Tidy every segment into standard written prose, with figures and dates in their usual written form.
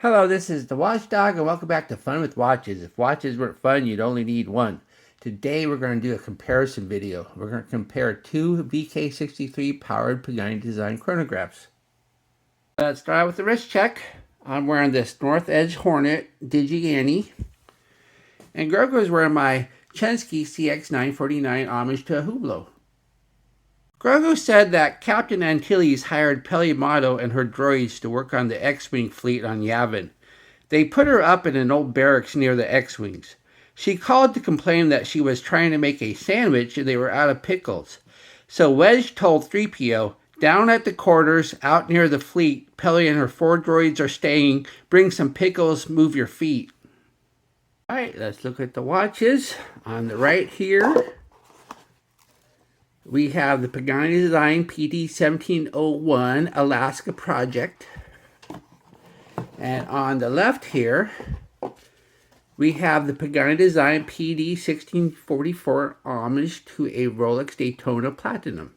Hello, this is the Watchdog, and welcome back to Fun with Watches. If watches weren't fun, you'd only need one. Today we're going to do a comparison video. We're going to compare two VK63 powered Pagani Design chronographs. Let's start out with the wrist check. I'm wearing this North Edge Hornet Digi Annie, and Grogu is wearing my Chensky CX949 homage to a Hublot. Grogu said that Captain Antilles hired Pelimato and her droids to work on the X-Wing fleet on Yavin. They put her up in an old barracks near the X-Wings. She called to complain that she was trying to make a sandwich and they were out of pickles. So Wedge told 3PO, down at the quarters, out near the fleet, Peli and her 4 droids are staying. Bring some pickles, move your feet. Alright, let's look at the watches. On the right here, we have the Pagani Design PD1701 Alaska Project. And on the left here, we have the Pagani Design PD1644 homage to a Rolex Daytona Platinum.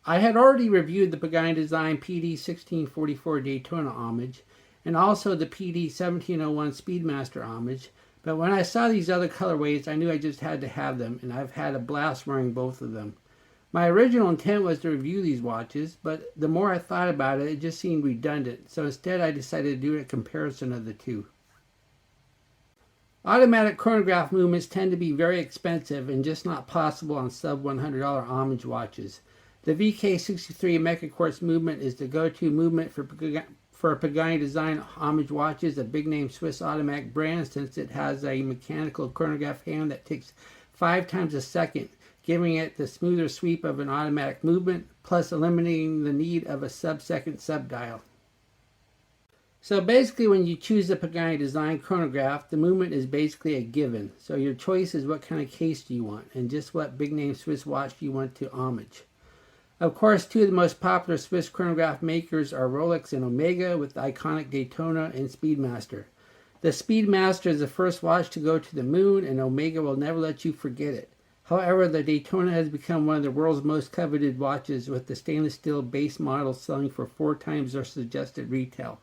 I had already reviewed the Pagani Design PD1644 Daytona homage and also the PD1701 Speedmaster homage. But when I saw these other colorways, I knew I just had to have them, and I've had a blast wearing both of them. My original intent was to review these watches, but the more I thought about it, it just seemed redundant, so instead I decided to do a comparison of the two. Automatic chronograph movements tend to be very expensive and just not possible on sub-$100 homage watches. The VK63 Mecha Quartz movement is the go-to movement for Pagani Design homage watches, a big-name Swiss automatic brand, since it has a mechanical chronograph hand that takes 5 times a second, giving it the smoother sweep of an automatic movement, plus eliminating the need of a sub-second sub-dial. So basically, when you choose a Pagani Design chronograph, the movement is basically a given. So your choice is what kind of case do you want, and just what big-name Swiss watch do you want to homage. Of course, two of the most popular Swiss chronograph makers are Rolex and Omega, with the iconic Daytona and Speedmaster. The Speedmaster is the first watch to go to the moon, and Omega will never let you forget it. However, the Daytona has become one of the world's most coveted watches, with the stainless steel base model selling for 4 times their suggested retail.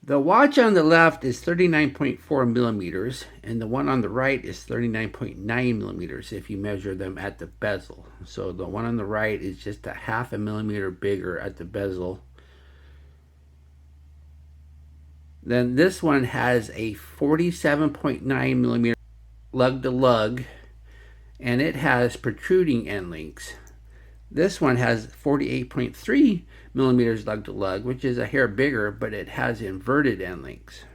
The watch on the left is 39.4 millimeters, and the one on the right is 39.9 millimeters if you measure them at the bezel. So the one on the right is just a 0.5 millimeter bigger at the bezel. Then this one has a 47.9 millimeter lug to lug, and it has protruding end links. This one has 48.3 millimeters lug to lug, which is a hair bigger, but it has inverted end links.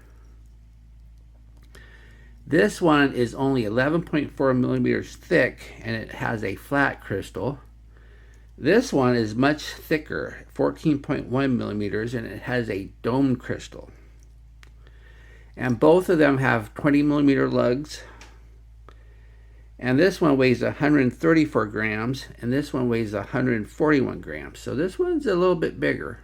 This one is only 11.4 millimeters thick, and it has a flat crystal. This one is much thicker, 14.1 millimeters, and it has a domed crystal. And both of them have 20 millimeter lugs. And this one weighs 134 grams, and this one weighs 141 grams. So this one's a little bit bigger.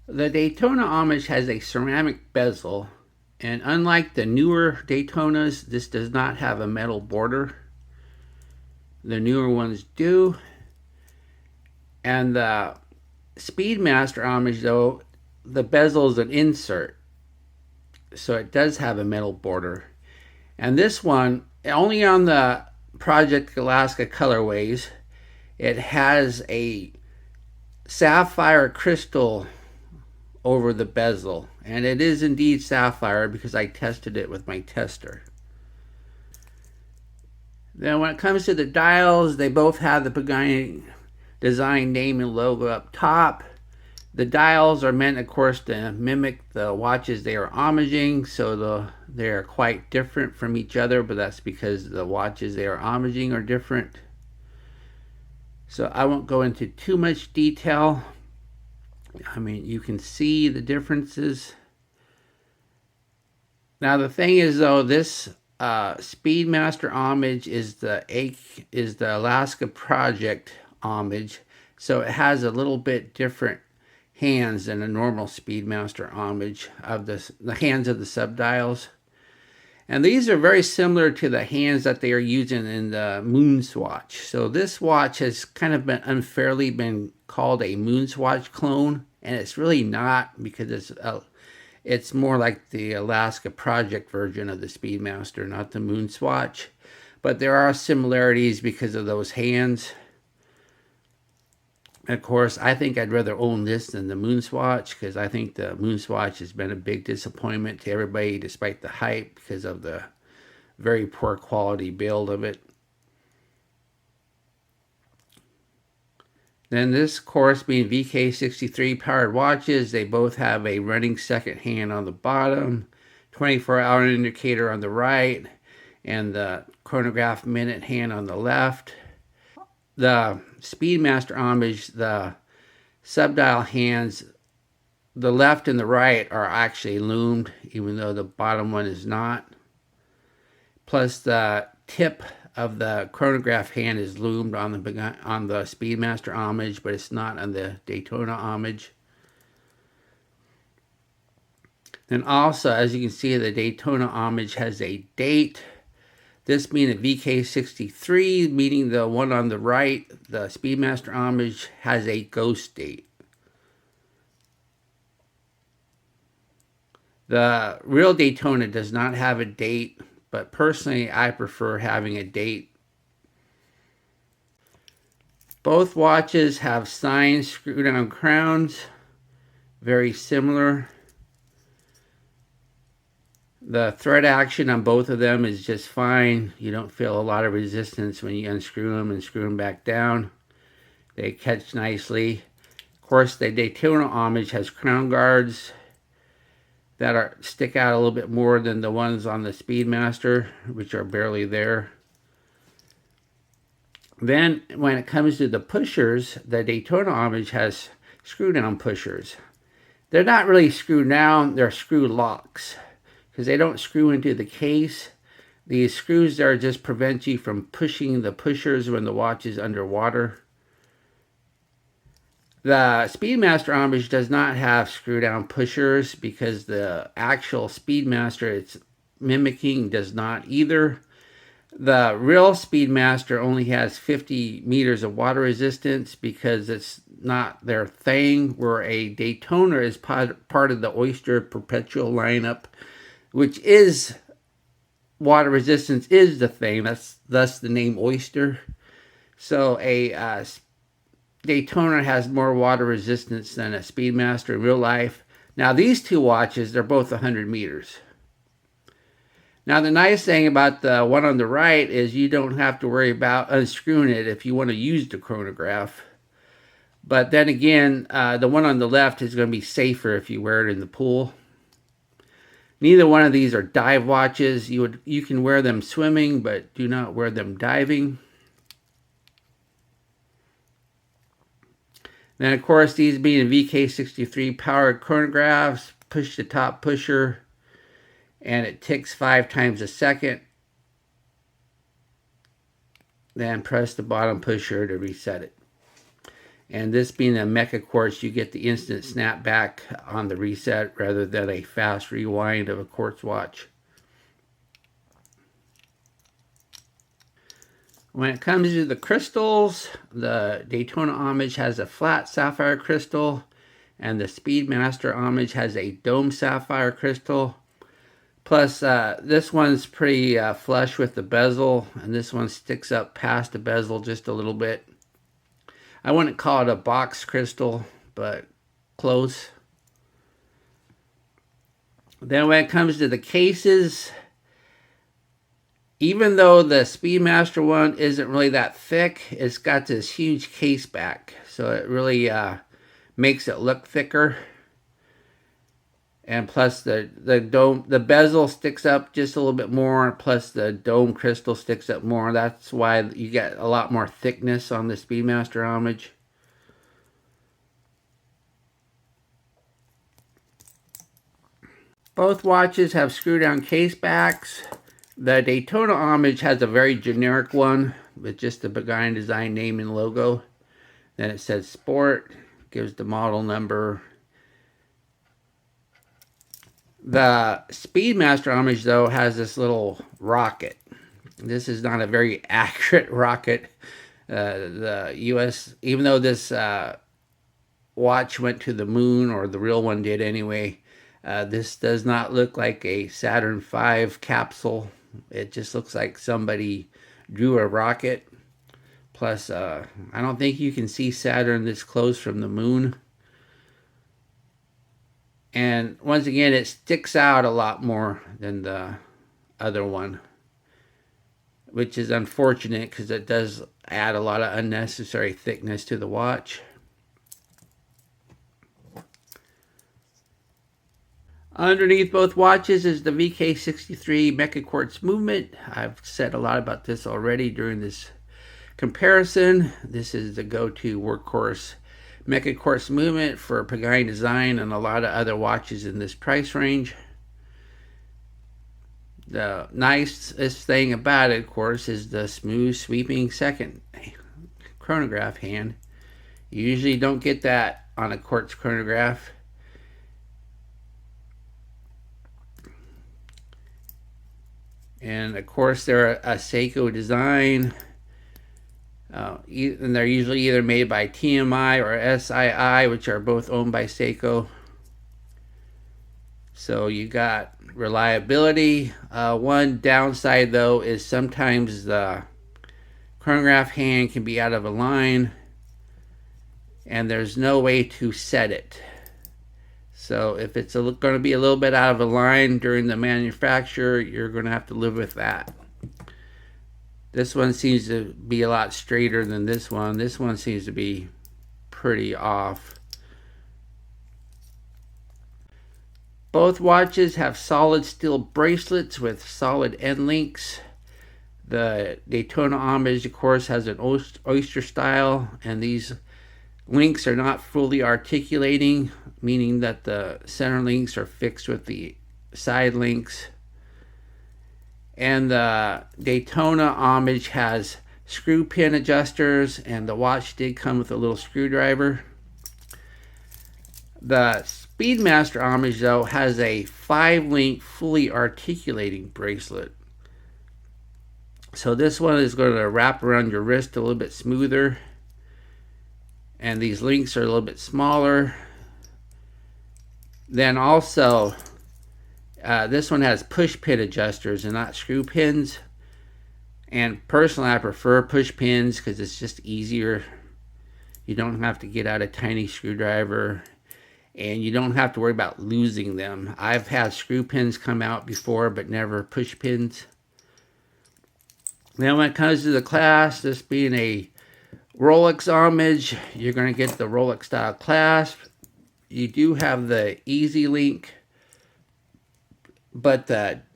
The Daytona homage has a ceramic bezel, and unlike the newer Daytonas, this does not have a metal border. The newer ones do. And the Speedmaster homage, though, the bezel is an insert, so it does have a metal border. And this one, only on the Project Alaska colorways, it has a sapphire crystal over the bezel. And it is indeed sapphire because I tested it with my tester. Then when it comes to the dials, they both have the Pagani Design name and logo up top. The dials are meant, of course, to mimic the watches they are homaging, so they are quite different from each other, but that's because the watches they are homaging are different. So I won't go into too much detail. I mean, you can see the differences. Now the thing is, though, this Speedmaster homage is the Alaska Project homage, so it has a little bit different hands than a normal Speedmaster homage of the hands of the subdials. And these are very similar to the hands that they are using in the Moonswatch. So this watch has kind of been unfairly been called a Moonswatch clone, and it's really not, because it's more like the Alaska Project version of the Speedmaster, not the Moonswatch. But there are similarities because of those hands. Of course, I think I'd rather own this than the Moonswatch, because I think the Moonswatch has been a big disappointment to everybody despite the hype because of the very poor quality build of it. Then this, of course, being VK63 powered watches, they both have a running second hand on the bottom, 24-hour indicator on the right, and the chronograph minute hand on the left. The Speedmaster homage, the subdial hands, the left and the right are actually loomed, even though the bottom one is not. Plus the tip of the chronograph hand is loomed on the Speedmaster homage, but it's not on the Daytona homage. Then also, as you can see, the Daytona homage has a date. This being a VK63, meaning the one on the right, the Speedmaster homage, has a ghost date. The real Daytona does not have a date, but personally I prefer having a date. Both watches have signed screw-down crowns, very similar. The thread action on both of them is just fine. You don't feel a lot of resistance when you unscrew them and screw them back down. They catch nicely. Of course, the Daytona homage has crown guards that stick out a little bit more than the ones on the Speedmaster, which are barely there. Then, when it comes to the pushers, the Daytona homage has screw-down pushers. They're not really screwed down, they're screw locks, because they don't screw into the case. These screws there just prevent you from pushing the pushers when the watch is underwater. The Speedmaster homage does not have screw-down pushers because the actual Speedmaster it's mimicking does not either. The real Speedmaster only has 50 meters of water resistance because it's not their thing, where a Daytona is part of the Oyster Perpetual lineup, which is water resistance is the thing. That's thus the name Oyster. So a Daytona has more water resistance than a Speedmaster in real life. Now these two watches, they're both 100 meters. Now the nice thing about the one on the right is you don't have to worry about unscrewing it if you want to use the chronograph. But then again, the one on the left is going to be safer if you wear it in the pool. Neither one of these are dive watches. You can wear them swimming, but do not wear them diving. Then, of course, these being VK63 powered chronographs, push the top pusher, and it ticks 5 times a second. Then press the bottom pusher to reset it. And this being a Mecha Quartz, you get the instant snapback on the reset rather than a fast rewind of a Quartz watch. When it comes to the crystals, the Daytona homage has a flat sapphire crystal, and the Speedmaster homage has a dome sapphire crystal. Plus, this one's pretty flush with the bezel, and this one sticks up past the bezel just a little bit. I wouldn't call it a box crystal, but close. Then when it comes to the cases, even though the Speedmaster one isn't really that thick, it's got this huge case back, so it really makes it look thicker. And plus the bezel sticks up just a little bit more, plus the dome crystal sticks up more. That's why you get a lot more thickness on the Speedmaster homage. Both watches have screw-down case backs. The Daytona homage has a very generic one with just the Pagani Design name and logo. Then it says Sport, gives the model number. The Speedmaster homage, though, has this little rocket. This is not a very accurate rocket. The U.S., even though this watch went to the moon, or the real one did anyway, this does not look like a Saturn V capsule. It just looks like somebody drew a rocket. Plus, I don't think you can see Saturn this close from the moon. And once again, it sticks out a lot more than the other one, which is unfortunate because it does add a lot of unnecessary thickness to the watch. Underneath both watches is the VK63 Mecha Quartz movement. I've said a lot about this already during this comparison. This is the go-to workhorse Mecha Quartz movement for Pagani Design and a lot of other watches in this price range. The nicest thing about it, of course, is the smooth sweeping second chronograph hand. You usually don't get that on a quartz chronograph. And of course, they're a Seiko design. And they're usually either made by TMI or SII, which are both owned by Seiko. So you got reliability. One downside, though, is sometimes the chronograph hand can be out of line, and there's no way to set it. So if it's going to be a little bit out of a line during the manufacture, you're going to have to live with that. This one seems to be a lot straighter than this one. This one seems to be pretty off. Both watches have solid steel bracelets with solid end links. The Daytona Homage, of course, has an oyster style, and these links are not fully articulating, meaning that the center links are fixed with the side links. And the Daytona Homage has screw pin adjusters, and the watch did come with a little screwdriver. The Speedmaster Homage, though, has a 5-link fully articulating bracelet. So this one is going to wrap around your wrist a little bit smoother. And these links are a little bit smaller. Then also, this one has push pin adjusters and not screw pins. And personally, I prefer push pins because it's just easier. You don't have to get out a tiny screwdriver, and you don't have to worry about losing them. I've had screw pins come out before, but never push pins. Then when it comes to the clasp, this being a Rolex homage, you're going to get the Rolex style clasp. You do have the Easy Link, but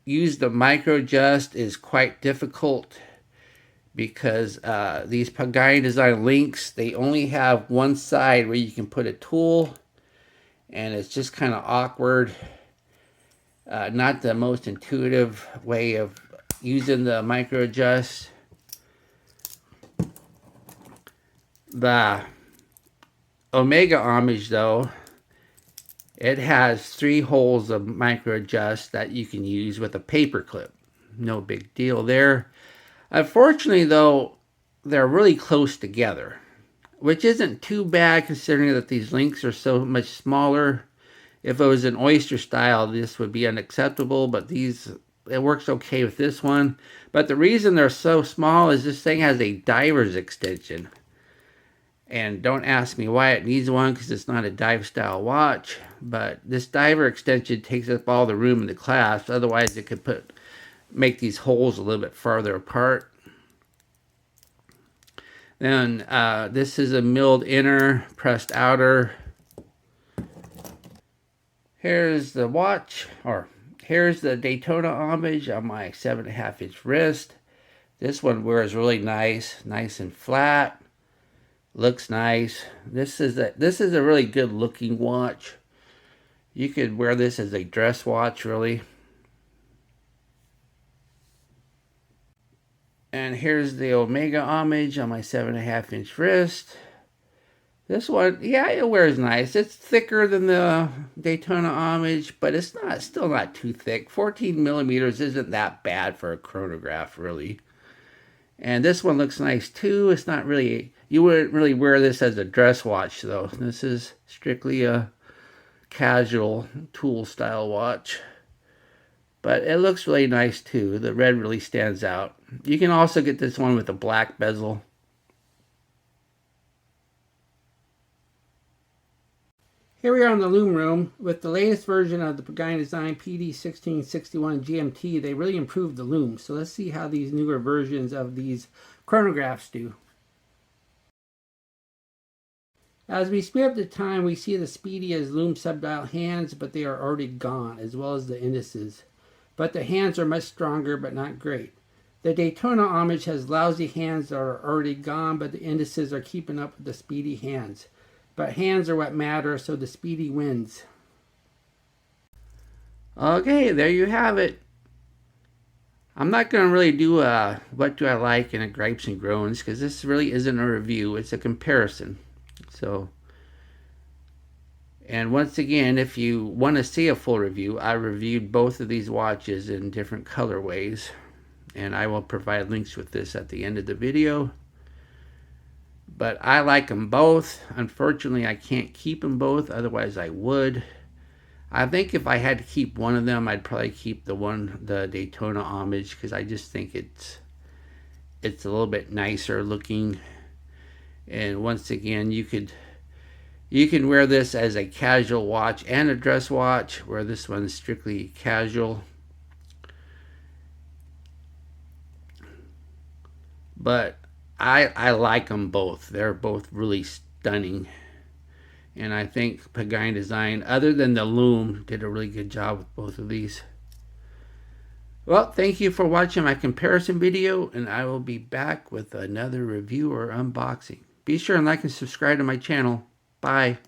use the micro adjust is quite difficult because these Pagani Design links, they only have one side where you can put a tool, and it's just kind of awkward. Not the most intuitive way of using the micro adjust. The Omega Homage, though, it has 3 holes of micro adjust that you can use with a paper clip. No big deal there. Unfortunately, though, they're really close together, which isn't too bad considering that these links are so much smaller. If it was an oyster style, this would be unacceptable, but it works okay with this one. But the reason they're so small is this thing has a diver's extension. And don't ask me why it needs one, because it's not a dive style watch. But this diver extension takes up all the room in the clasp. Otherwise, it could make these holes a little bit farther apart. Then this is a milled inner, pressed outer. Here's the watch, or here's the Daytona Homage on my 7.5-inch wrist. This one wears really nice and flat. Looks nice. This is a really good looking watch. You could wear this as a dress watch, really. And here's the Omega Homage on my 7.5-inch wrist. This one, yeah, it wears nice. It's thicker than the Daytona Homage, but it's still not too thick. 14 millimeters isn't that bad for a chronograph, really. And this one looks nice too. It's not really, you wouldn't really wear this as a dress watch though. This is strictly a casual tool style watch. But it looks really nice too. The red really stands out. You can also get this one with a black bezel. Here we are in the Lume room. With the latest version of the Pagani Design PD1661 GMT, they really improved the Lume. So let's see how these newer versions of these chronographs do. As we speed up the time, we see the speedy as Lume subdial hands, but they are already gone, as well as the indices. But the hands are much stronger, but not great. The Daytona Homage has lousy hands that are already gone, but the indices are keeping up with the speedy hands. But hands are what matter, so the speedy wins. Okay, there you have it. I'm not going to really do a what do I like and a gripes and groans, because this really isn't a review, it's a comparison. So, and once again, if you want to see a full review, I reviewed both of these watches in different colorways, and I will provide links with this at the end of the video. But I like them both. Unfortunately, I can't keep them both, otherwise I would. I think if I had to keep one of them, I'd probably keep the Daytona Homage, because I just think it's a little bit nicer looking. And once again, you can wear this as a casual watch and a dress watch, where this one's strictly casual. But I like them both. They're both really stunning. And I think Pagani Design, other than the Lume, did a really good job with both of these. Well, thank you for watching my comparison video, and I will be back with another review or unboxing. Be sure and like and subscribe to my channel. Bye.